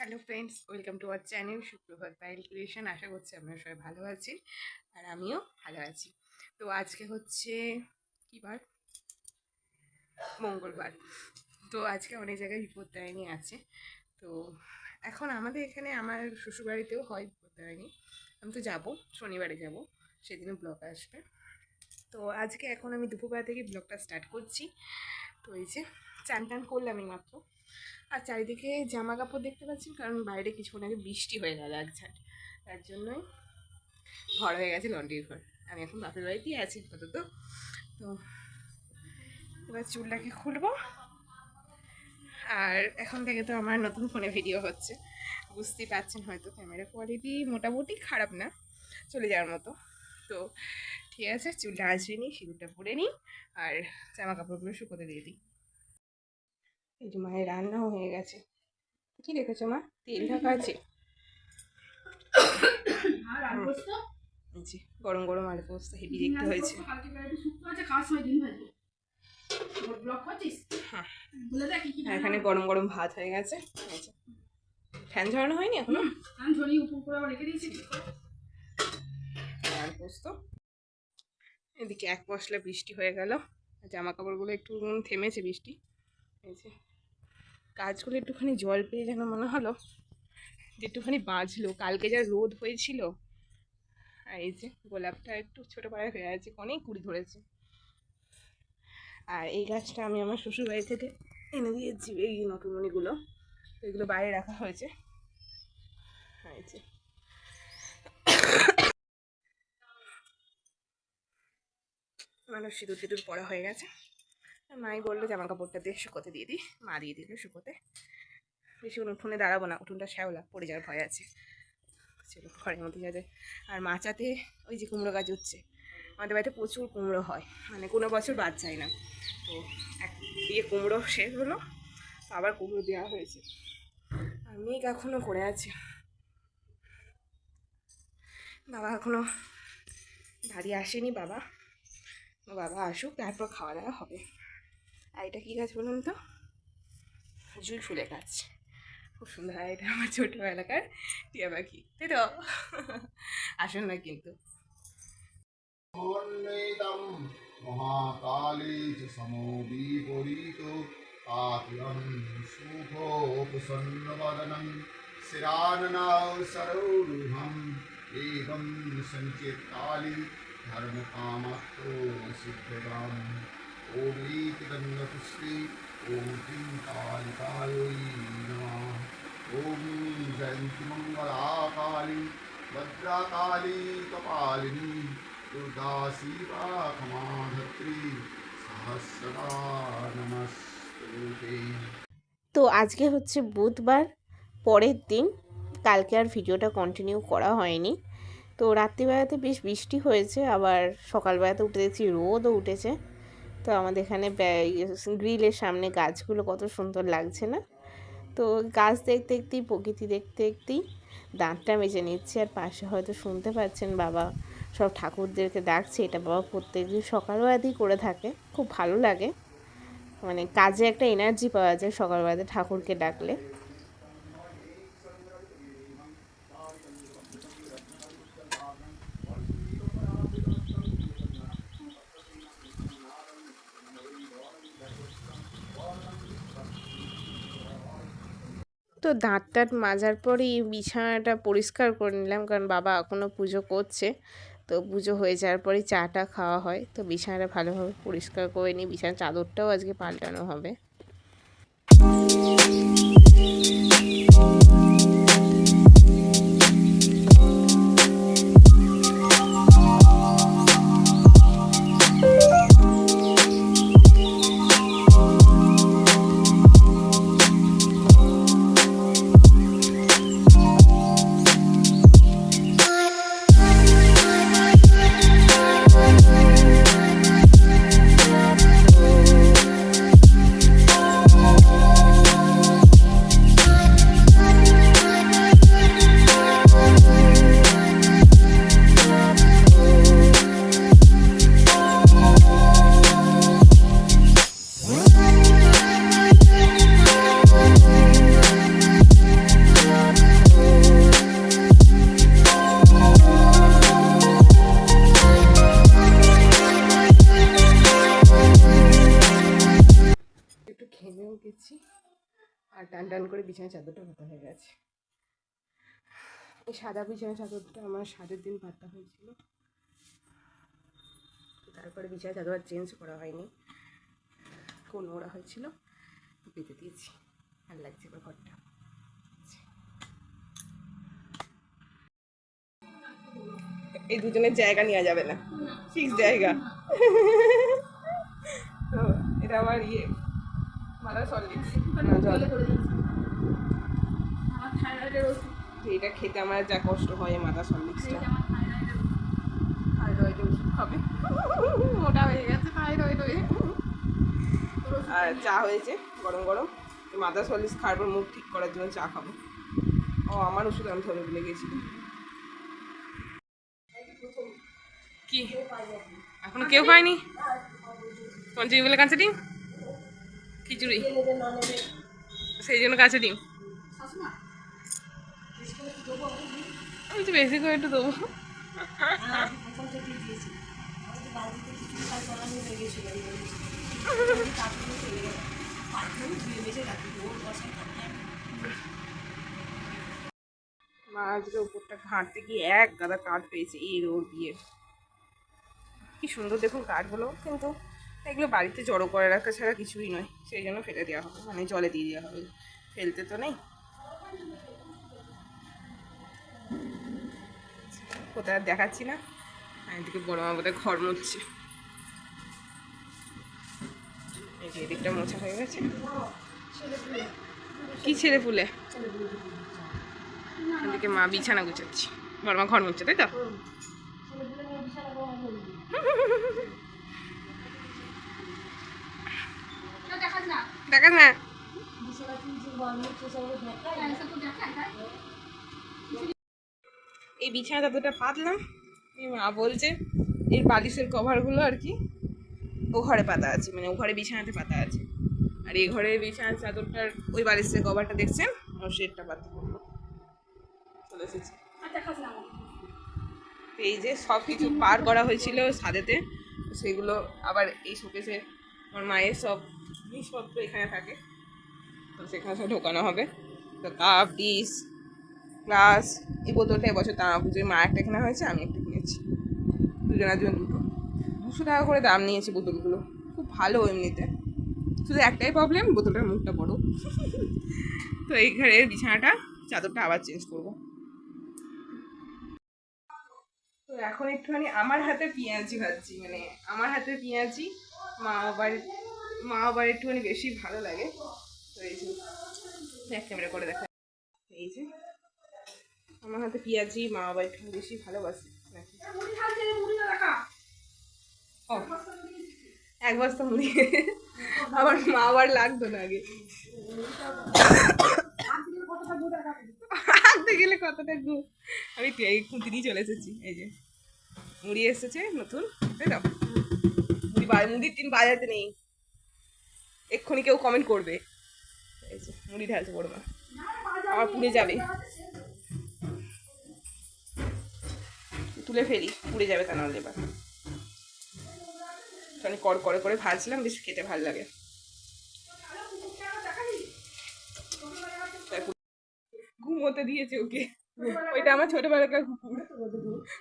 Hello friends, welcome to our channel সুপ্রভাত Payel creation. আশা করছি আপনারা সবাই ভালো আছেন আর আমিও ভালো আছি। তো আজকে হচ্ছে কী বার? মঙ্গলবার। তো আজকে অনেক জায়গায় বিপত্তারিণী আছে। তো এখন আমাদের এখানে আমার শ্বশুরবাড়িতেও হয় বিপত্তারিণী। আমি তো যাবো, শনিবারে যাব, সেদিনও ব্লগ আসবে। তো আজকে এখন আমি দুপুরবেলা থেকে ব্লগটা স্টার্ট করছি। তো এই যে চান টান করলাম এই মাত্র। আর চারিদিকে জামা কাপড় দেখতে পাচ্ছেন, কারণ বাইরে কিছুক্ষণ আগে বৃষ্টি হয়ে গেল এক ঝাঁট, তার জন্যই ঘর হয়ে গেছে লন্ড্রির ঘর। আমি এখন বাপের বাড়িতেই আছি আপাতত। তো এবার চুলটাকে খুলবো। আর এখন থেকে তো আমার নতুন ফোনে ভিডিও হচ্ছে, বুঝতেই পারছেন হয়তো। ক্যামেরা কোয়ালিটি মোটামুটি খারাপ না, চলে যাওয়ার মতো। তো ঠিক আছে, চুলটা আসবে নিই, সিঁদুরটা পরে নিই আর জামা কাপড়গুলো শুকোতে দিয়ে দিই। এই যে মায়ের রান্নাও হয়ে গেছে। কি রেখেছো মা? তেল ঢাকা আছে। গরম গরম আলু পোস্ত হেভি দেখতে হয়েছে। এখানে গরম গরম ভাত হয়ে গেছে। ফ্যান ঝরানো হয়নি এখনো? আলু পোস্ত। এদিকে এক পশলা বৃষ্টি হয়ে গেল, জামা কাপড়গুলো একটু থেমেছে বৃষ্টি। এই যে গাছগুলো একটুখানি জল পেয়ে যেন মনে হলো যে একটুখানি বাঁচলো। কালকে যা রোদ হয়েছিল। আর এই যে গোলাপটা একটু ছোটো পাড়ায় হয়ে আছে, অনেক কুড়ি ধরেছে। আর এই গাছটা আমি আমার শ্বশুর বাড়ি থেকে এনে দিয়েছি, এই নটুমণিগুলো। তো এগুলো বাইরে রাখা হয়েছে। এই যে মানুষ সিঁদুর টিঁদুর পরা হয়ে গেছে। আর মাই বললো জামা কাপড়টা দিয়ে শুকোতে দিয়ে দিই। মা দিয়ে দিল শুকোতে। বেশি উঠোনে দাঁড়াবো না, উঠোনটা শ্যাওলা, পড়ে যাওয়ার ভয় আছে। চলো ঘরের মধ্যে যাবে। আর মাচাতে ওই যে কুমড়ো গাছ উঠছে। আমাদের বাড়িতে প্রচুর কুমড়ো হয়, মানে কোনো বছর বাদ যায় না। তো এক দিয়ে কুমড়ো শেষ হলো, আবার কুমড়ো দেওয়া হয়েছে। আর মেঘ এখনও করে আছে। বাবা এখনও বাড়ি আসেনি। বাবা আসুক, তারপর খাওয়া দাওয়া হবে। আর এটা কী গাছ বলুন তো? জুঁই ফুলের গাছ। খুব সুন্দর হয় এটা, আমার ছোটোবেলাকার টিয়া পাখি, তাই তো? আসুন না কিন্তু। মহাকালী চ সমো বিপরীত আত্মং শুভোপসন্নবদনং শিরাননাও সরৌরুহম এবং সঞ্চিত কালী ধর্মকামাত্তো সিদ্ধদাম ওম ইতি গন্ধপুষ্টি ওম কিং কালিকাयै নমঃ ওম জয়ন্তি মঙ্গলা কালী ভদ্রকালী কপালিনী দুর্গা শিবা ক্ষমাধত্রী সহস্রদা নমস্তুতে। তো আজকে হচ্ছে বুধবার, পরের দিন। কালকে আর ভিডিওটা কন্টিনিউ করা হয়নি। তো রাত্রিবেলাতে বেশ বৃষ্টি হয়েছে, আবার সকালবেলাতে উঠে দেখছি রোদও উঠেছে। তো আমাদের এখানে গ্রিলের সামনে গাছগুলো কত সুন্দর লাগছে না? তো গাছ দেখতে দেখতেই, প্রকৃতি দেখতে দেখতেই দাঁতটা মেজে নিচ্ছি। আর পাশে হয়তো শুনতে পাচ্ছেন বাবা সব ঠাকুরদেরকে ডাকছে। এটা বাবা প্রত্যেকদিন সকালবেলাতেই করে থাকে, খুব ভালো লাগে। মানে কাজে একটা এনার্জি পাওয়া যায় সকালবেলাতে ঠাকুরকে ডাকলে। তো দাঁত টাত মাজার পরেই বিছানাটা পরিষ্কার করে নিলাম, কারণ বাবা এখনও পুজো করছে। তো পুজো হয়ে যাওয়ার পরেই চাটা খাওয়া হয়। তো বিছানাটা ভালোভাবে পরিষ্কার করে নিই। বিছানার চাদরটাও আজকে পাল্টানো হবে। স্নান করে বিছানার চাদরটা পাতা হয়ে গেছে। এই সাদা বিছানার চাদরটা আমার সাদের দিন পাতা হয়েছিল, তারপরে বিছানার চাদর আর চেঞ্জ করা হয়নি, কোন ওরা হয়েছিল পেতে দিয়েছি। ভালো লাগছে এবার ঘরটা। এই দুজনের জায়গা নেওয়া যাবে না, ফিক্স জায়গা। তো এটা আমার মাথা সলিড এটা খেতে আমার যা কষ্ট হয় মাথা সলিডসটা। থাইরয়েডের ওষুধ খাবে, মোটা হয়ে গেছে থাইরয়েড হয়ে। আর চা হয়েছে গরম গরম, মাথা সলিডস খাওয়ার পর মুখ ঠিক করার জন্য চা খাবো। ও আমার ওষুধ আমি ধরে ভুলে গেছিলাম। কি এখনো কেউ খায়নি? পঞ্চমী বলে কাঁচা ডিম খিচুড়ি, সেই জন্য কাঁচা ডিম। আমি তো বেশি করে একটু দেবো। মা আজকে উপরটা ঘাঁটতে গিয়ে এক গাদা কাঠ পেয়েছে এই রোদ দিয়ে। কি সুন্দর দেখুন কাঠগুলো, কিন্তু এগুলো বাড়িতে জড়ো করে রাখা ছাড়া কিছুই নয়, সেই জন্য ফেলে দেওয়া হবে, মানে জলে দিয়ে দেওয়া হবে, ফেলতে তো নেই। কোথায় আর দেখাচ্ছি না। এদিকে বড় মা বোধহয় ঘর মুছছে, এই যে এদিকটা মোছা হয়ে গেছে। কি ছেলে ফুলে? এদিকে মা বিছানা গুছাচ্ছি, বড় মা ঘর মুছছে, তাই তো? দেখা না এই বিছানা চাদরটা পাতলাম, মা বলছে এর বালিশের কভারগুলো আর কি ও ঘরে পাতা আছে, মানে ও ঘরে বিছানাতে পাতা আছে, আর এই ঘরের বিছানার চাদরটার ওই বালিশের কভারটা দেখছেন ও সেটটা পাতা করবো চলে এসেছে। এই যে সব কিছু পার করা হয়েছিল ছাদেতে, সেগুলো আবার এই শোকেসে আমার মায়ের সব জিনিসপত্র এখানে থাকে, তো সেখানে সব ঢোকানো হবে। তো কাপ ডিশ গ্লাস, এই বোতলটা এবছর তারা পুজোয় মা একটা কেনা হয়েছে, আমি একটা কিনেছি, দুজনের জন্য দুটো। 200 টাকা করে দাম নিয়েছে বোতলগুলো, খুব ভালো এমনিতে, শুধু একটাই প্রবলেম বোতলটার মুখটা বড়। তো এই ঘরের বিছানাটা চাদরটা আবার চেঞ্জ করব। তো এখন একটুখানি আমার হাতে পেঁয়াজি ভাজছি, মানে আমার হাতে পেঁয়াজি মা আবার একটুখানি বেশি ভালো লাগে। তো এই যে এক ক্যামেরা করে দেখা, এই যে আমার হাতে পেঁয়াজি মা আবার একটু বেশি ভালোবাসে নাকি। এক বস্তা মুড়ি আমার মা আবার লাগতো না আগে, আনতে গেলে কতটা গু। আমি খুঁতি দিয়ে চলে এসেছি, এই যে মুড়ি এসেছে নতুন, তাই তো? মুড়ির টিন বাজাতে নেই, এক্ষুনি কেউ কমেন্ট করবে। এই যে মুড়ি ঢালছে বড় মা, আমার পুড়ে যাবে, তুলে ফেলি, পুড়ে যাবে তা নাহলে। এবার আমি কর করে করে ভাজলাম, বেশ খেতে ভালো লাগে। ঘুমোতে দিয়েছে ওকে, ওইটা আমার ছোটবেলাকার কুকুর,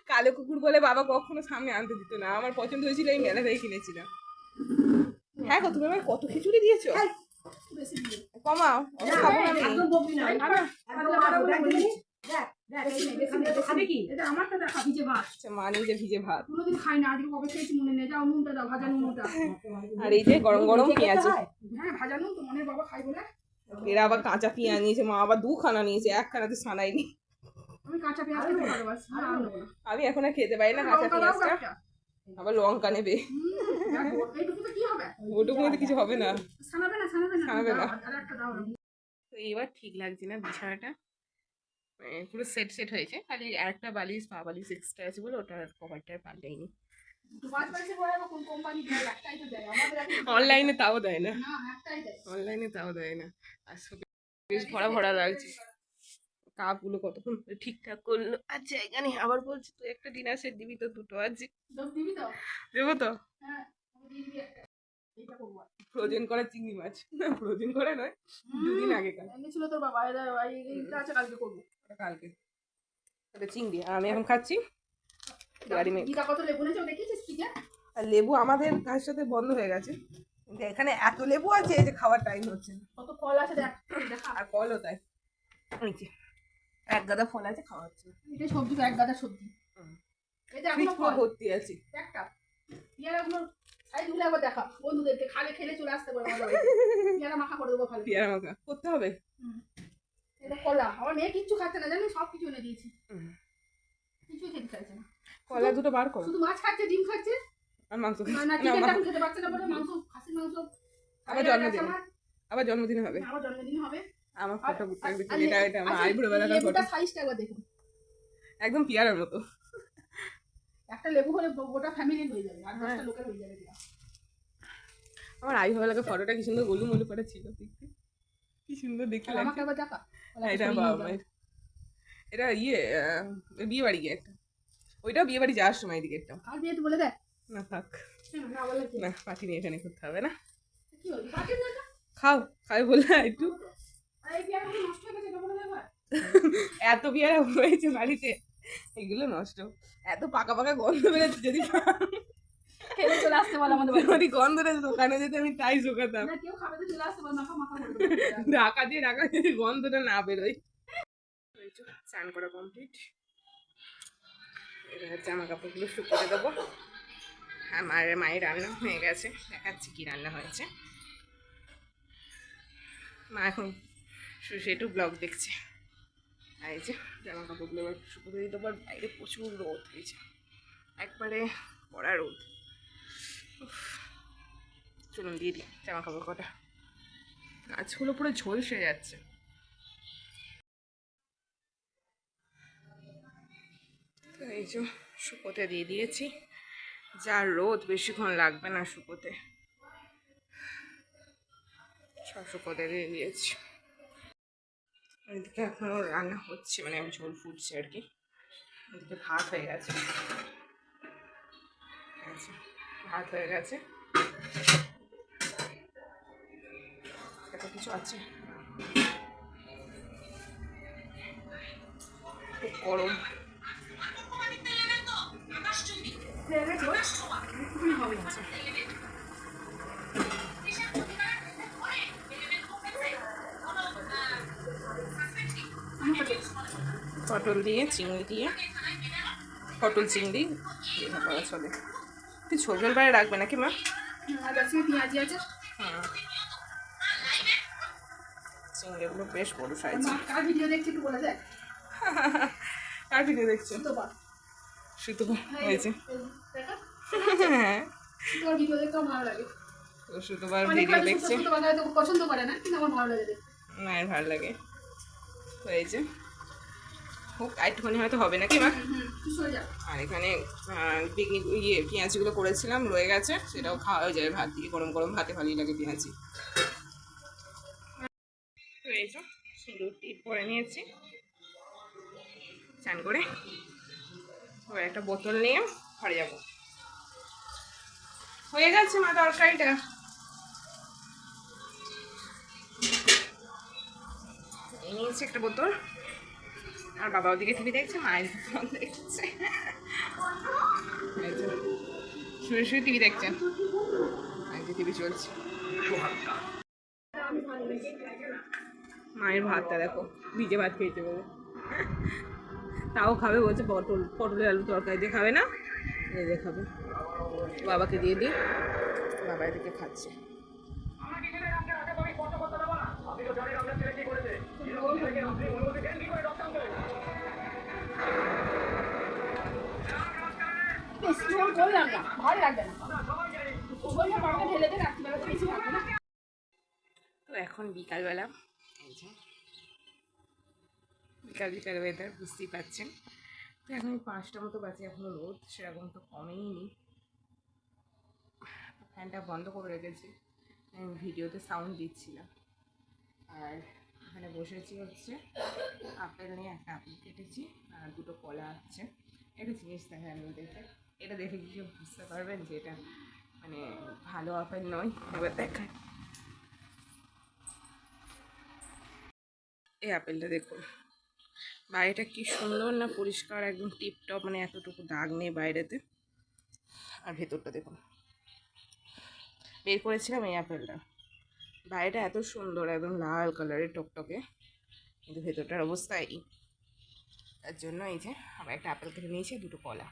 কালো কুকুর বলে বাবা কখনো সামনে আনতে দিত না, আমার পছন্দ হয়েছিল এই মেলা থেকে কিনেছিলাম। হ্যাঁ গো, তুমি আমার কত খিচুড়ি দিয়েছো, কমাও, খাবো না আমি। মা নিজে ভিজে ভাত, আর এই যে গরম গরম পেঁয়াজ, এরা আবার কাঁচা পেঁয়াজ নিয়েছে, মা আবার 2খানা নিয়েছে, একখানাতে সানাইনি। আমি এখন আর খেতে পারি না কাঁচা পেঁয়াজটা, আবার লঙ্কা নেবে, ওটুকু মধ্যে কিছু হবে না, ছানাবে না। তো এবার ঠিক লাগছে না বিছানাটা, পুরো সেট হয়েছে, খালি একটা বালিশ পা বালিশ এক্সট্রা আছে বলে ওটার কভারটা পাল্টাইনি। অনলাইনে তাও দেয় না, অনলাইনে তাও দেয় না। আর বেশ ভরা ভরা লাগছে, কাপগুলো কতক্ষণ ঠিকঠাক করলো, আর জায়গা নেই, আবার বলছি তুই একটা ডিনার সেট দিবি তো, দুটো আছে দেবো তো। এইটা করবো ফ্রোজেন করা চিংড়ি মাছ, না ফ্রোজেন করা নয়, দুদিন আগে কাল, এনেছিল তোর বাবা, এইটা আছে, কালকে করবো। ওটা কালকে। ওটা চিংড়ি, আর আমি এখন খাচ্ছি গাড়ি মেঘ। গীতা কত লেবু নিয়েছে দেখেছিস কি? আর লেবু আমাদের তার সাথে বন্ধ হয়ে গেছে, কিন্তু এখানে এত লেবু আছে যে খাওয়ার টাইম হচ্ছে না। কত ফল আছে দেখ, দেখা। আর ফলও তাই, নিচে এক গাদা ফল আছে, খাওয়া হচ্ছে না। এটা সবজি তো এক গাদা সবজি। এই যে ফ্রিজ এখনো পুরো ফল ভর্তি আছে। একটা পেয়ারাগুলো সাইজগুলো একবার দেখা বন্ধুদেরকে, খালে খেলে চলে আসতে পারে আমাদের বাড়িতে। পেয়ারা মাখা করে দেবো খালে। পেয়ারা মাখা করতে হবে। এটা কলা, আমার মেয়ে কিচ্ছু খাচ্ছে না জানি, সব কিছু এনে দিয়েছি, কিছুই খেতে চাইছে না। কলা দুটো বার করো। শুধু মাছ খাচ্ছে, ডিম খাচ্ছে, আর মাংস না চিকেন এখন খেতে পারছে না বলে মাংস, খাসির মাংস। আবার জন্মদিন, আবার জন্মদিনে হবে, আমার জন্মদিন হবে। আমার ফটো ঘুরতে দেখছি, এটা এটা আমার আইব্রো বেলাকার ফটো, লেবুটা সাইজটা একবার দেখুন, একদম পিয়ারার মতো। একটা লেবু হলে গোটা ফ্যামিলি হয়ে যাবে, আর 10টা লোকের হয়ে যাবে। আমার আইব্রো বেলাকার ফটোটা কি সুন্দর গোলু মোলু করে ছিল, দেখতে কি সুন্দর দেখতে আমাকে লাগছে। একবার দেখা। এটা বাবা মায়ের, এটা বিয়ে বাড়ি গিয়ে একটা, ওইটাও বিয়ে বাড়ি যাওয়ার সময় দিকে একটা। আর বিয়ে তো বলে দেখ না থাক, না বলে কি? না পাটি নিয়ে এখানে করতে হবে না। কি হলো কাকে না? খাও, খাই বললে একটু। আর এই পেয়ারাগুলো নষ্ট হয়ে গেছে, এটা বলে দেখ। এত পেয়ারা হয়েছে বাড়িতে, এগুলো নষ্ট, এত পাকা পাকা গন্ধ বেরোচ্ছে। যদি খেলে চলে আসতে বল আমাদের বাড়ি। যদি গন্ধটা দোকানে যেতে আমি তাই শুকাতাম, না কেউ খাবে তো চলে আসতে বল, মাখা মাখা করে দেবো। ঢাকা দিয়ে রাখা যদি গন্ধটা না বেরোয়। স্নান করা কমপ্লিট, এবার জামা কাপড়গুলো শুকিয়ে দেবো। আর মায়ের রান্না হয়ে গেছে, দেখাচ্ছি কি রান্না হয়েছে। মা এখন একটু ব্লগ দেখছে। আর এই যে জামা কাপড়গুলো এবার শুকোতে দিতে পার, বাইরে প্রচুর রোদ হয়েছে, একবারে কড়া রোদ। চলুন দিয়ে দিই জামা কাপড় কটা, গাছগুলো পুরো ঝলসে যাচ্ছে। তো এই যে শুকোতে দিয়ে দিয়েছি, যা রোদ বেশিক্ষণ লাগবে না শুকোতে, সব শুকোতে দিয়ে দিয়েছি। এদিকে এখনো রান্না হচ্ছে, মানে ঝোল ফুটছে আর কি। এদিকে ভাত হয়ে গেছে, ভাত হয়ে গেছে, এত কিছু আছে, খুব গরম। পটল দিয়ে চিংড়ি দিয়ে, পটল চিংড়ি করা চলে। তুই ঝোল ঝোল বাইরে রাখবে নাকি মা? আর আছে পেঁয়াজি আছে। হ্যাঁ, চিংড়িগুলো বেশ বড় সাইজ। কার ভিডিও দেখছি একটু বলে দেখ। কার ভিডিও দেখছো? সুতপা। সুতপা হয়েছে, দেখা হ্যাঁ তোর ভিডিও দেখতে আমার ভালো লাগে। তো সুতপার অনেক ভিডিও হয়তো দেখছে, সুতপা হয়তো পছন্দ করে না, কিন্তু আমার ভালো লাগে দেখতে। মায়ের ভালো লাগে হয়েছে। হোক একটুখানি হয়তো হবে নাকি মা? তুই সরে যা। আর এখানে পেঁয়াজিগুলো করেছিলাম রয়ে গেছে, সেটাও খাওয়া হয়ে যাবে ভাত দিয়ে, গরম গরম ভাতে ভালোই লাগে পেঁয়াজি। রয়েছে সিঁদুর টিপ পরে নিয়েছি চান করে, এবার একটা বোতল নিয়ে ঘরে যাবো। হয়ে গেছে মা তরকারিটা। এই নিয়েছি একটা বোতল, আর বাবা ওদিকে টিভি দেখছে, মায়ের ফোন দেখছে, শুয়ে শুয়ে টিভি দেখছেন, টিভি চলছে। মায়ের ভাতটা দেখো, ভিজে ভাত খেয়েছে বলে, তাও খাবে বলছে, পটলের আলু তরকারি দিয়ে খাবে না, এই দিয়ে খাবে। বাবাকে দিয়ে দিই, বাবা এদিকে খাচ্ছে। বেশি ঝোল করলাম না, ভালো লাগবে না। ওগুলো মাকে ঢেলে দে, রাত্রিবেলা তো বেশি লাগবে না। তো এখন বিকালবেলা, এই যে বিকাল ওয়েদার বুঝতেই পারছেন। তো এখন 5টা মতো বাজে, এখনও রোদ সেরকম তো কমেইনি। ফ্যানটা বন্ধ করে রেখেছি, আমি ভিডিওতে সাউন্ড দিচ্ছিলাম। আর এখানে বসেছি হচ্ছে আপেল নিয়ে, একটা আপেল কেটেছি আর দুটো কলা আছে। একটা জিনিস দেখে আমি দেখে, এটা দেখে কিছু বুঝতে পারবেন যে এটা মানে ভালো আপেল নয়। এবার দেখায়, এই আপেলটা দেখুন, বাইরেটা কি সুন্দর না, পরিষ্কার একদম টিপটপ, মানে এতটুকু দাগ নেই বাইরেতে। আর ভেতরটা দেখুন, বের করেছিলাম এই আপেলটা, বাইরেটা এত সুন্দর একদম লাল কালারের টকটকে, কিন্তু ভেতরটার অবস্থা এই। তার জন্য এই যে আবার একটা আপেল কেটে নিয়েছি, দুটো কলা,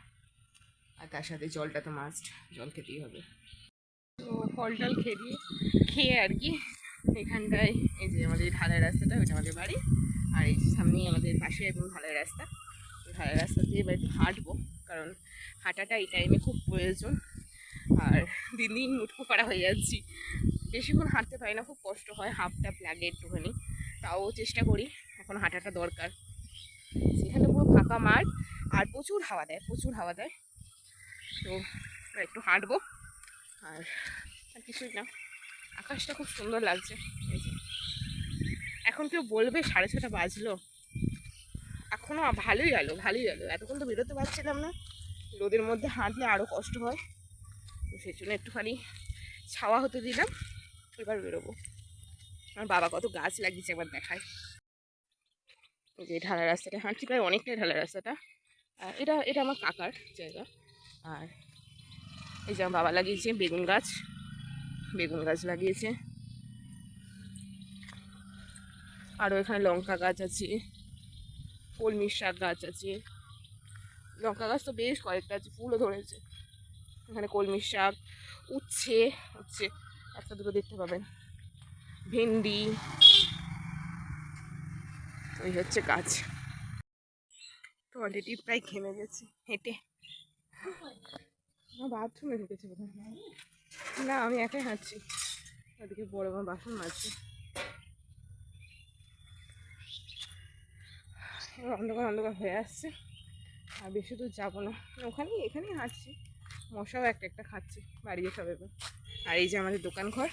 আর তার সাথে জলটা তো মাস্ট, জল খেতেই হবে। তো ফল টল খেয়ে আর কি এখানটায়, এই যে আমাদের ঢালাই রাস্তাটা, ওইটা আমাদের বাড়ি, আর এই সামনেই আমাদের পাশে একদম ঢালাই রাস্তা। তো ঢালাই রাস্তা দিয়ে এবার একটু হাঁটবো, কারণ হাঁটাটা এই টাইমে খুব প্রয়োজন। আর দিন দিন মুঠো করা হয়ে যাচ্ছি, বেশিক্ষণ হাঁটতে পারি না, খুব কষ্ট হয়, হাফ টাপ লাগে একটুখানি, তাও চেষ্টা করি, এখন হাঁটাটা দরকার। সেখানে পুরো ফাঁকা মাঠ, আর প্রচুর হাওয়া দেয়, প্রচুর হাওয়া দেয়। তো একটু হাঁটবো, আর আর কিছুই না। আকাশটা খুব সুন্দর লাগছে। এই যে এখন কেউ বলবে 6:30 বাজলো, এখনও ভালোই আলো, ভালোই আলো। এতক্ষণ তো বেরোতে পারছিলাম না, রোদের মধ্যে হাঁটলে আরও কষ্ট হয়, তো সেই জন্য একটুখানি ছাওয়া হতে দিলাম, এবার বেরোবো। আমার বাবা কত গাছ লাগিয়েছে একবার দেখায়। এই যে ঢালা রাস্তাটা হাঁটছি, প্রায় অনেকটাই ঢালা রাস্তাটা। আর এটা এটা আমার কাকার জায়গা। আর এই যে আমার বাবা লাগিয়েছে বেগুন গাছ, বেগুন গাছ লাগিয়েছে, আরও এখানে লঙ্কা গাছ আছে, কলমির শাক গাছ আছে। লঙ্কা গাছ তো বেশ কয়েকটা আছে, ফুলও ধরেছে। এখানে কলমির শাক, উচ্ছে, উচ্ছে একটা দুটো দেখতে পাবেন, ভেন্ডি, ওই হচ্ছে গাছ। তো অলরেডি প্রায় ঘেমে গেছি হেঁটে। আমার বাথরুমে ঢুকেছে বোধহয়, না আমি একাই হাঁটছি, ওদিকে বড় আমার বাসন মাজছে। এবার অন্ধকার অন্ধকার হয়ে আসছে, আর বেশি দূর যাবো না, এখানেই হাঁটছি, মশাও একটা একটা খাচ্ছি, বাড়ি যেতে হবে এবার। আর এই যে আমাদের দোকান ঘর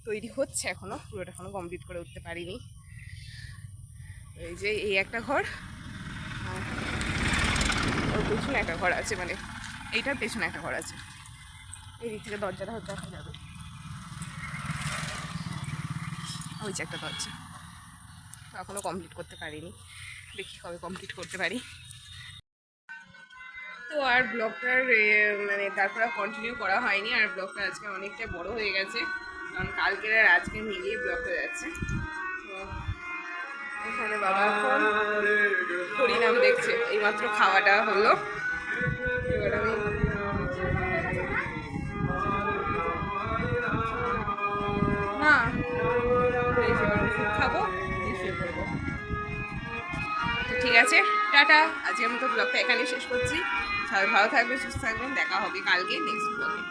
তৈরি হচ্ছে, এখনও পুরোটা এখনও কমপ্লিট করে উঠতে পারিনি। এই যে এই একটা ঘর, আর ওর পেছনে একটা ঘর আছে, মানে এইটার পেছনে একটা ঘর আছে, এই দিক থেকে দরজাটা হয়তো দেখা যাবে, ওই যে একটা দরজা। এখনও কমপ্লিট করতে পারিনি, দেখি কবে কমপ্লিট করতে পারি। তো আর ব্লগটার মানে তারপর কন্টিনিউ করা হয়নি, আর ব্লগটা আজকে অনেকটা বড় হয়ে গেছে, কারণ কালকের আর আজকে মিলিয়ে ব্লগ হয়ে যাচ্ছে। তো এখানে বাবা এখন হরিনাম দেখছে, এইমাত্র খাওয়াটা হলো, এবার আমি না ওষুধ খাবো, শুয়ে পড়বো। তো ঠিক আছে, টাটা, আজকের মতো ব্লগটা এখানেই শেষ করছি। সবাই ভালো থাকবে, সুস্থ থাকবেন, দেখা হবে কালকে নেক্সট ব্লগে।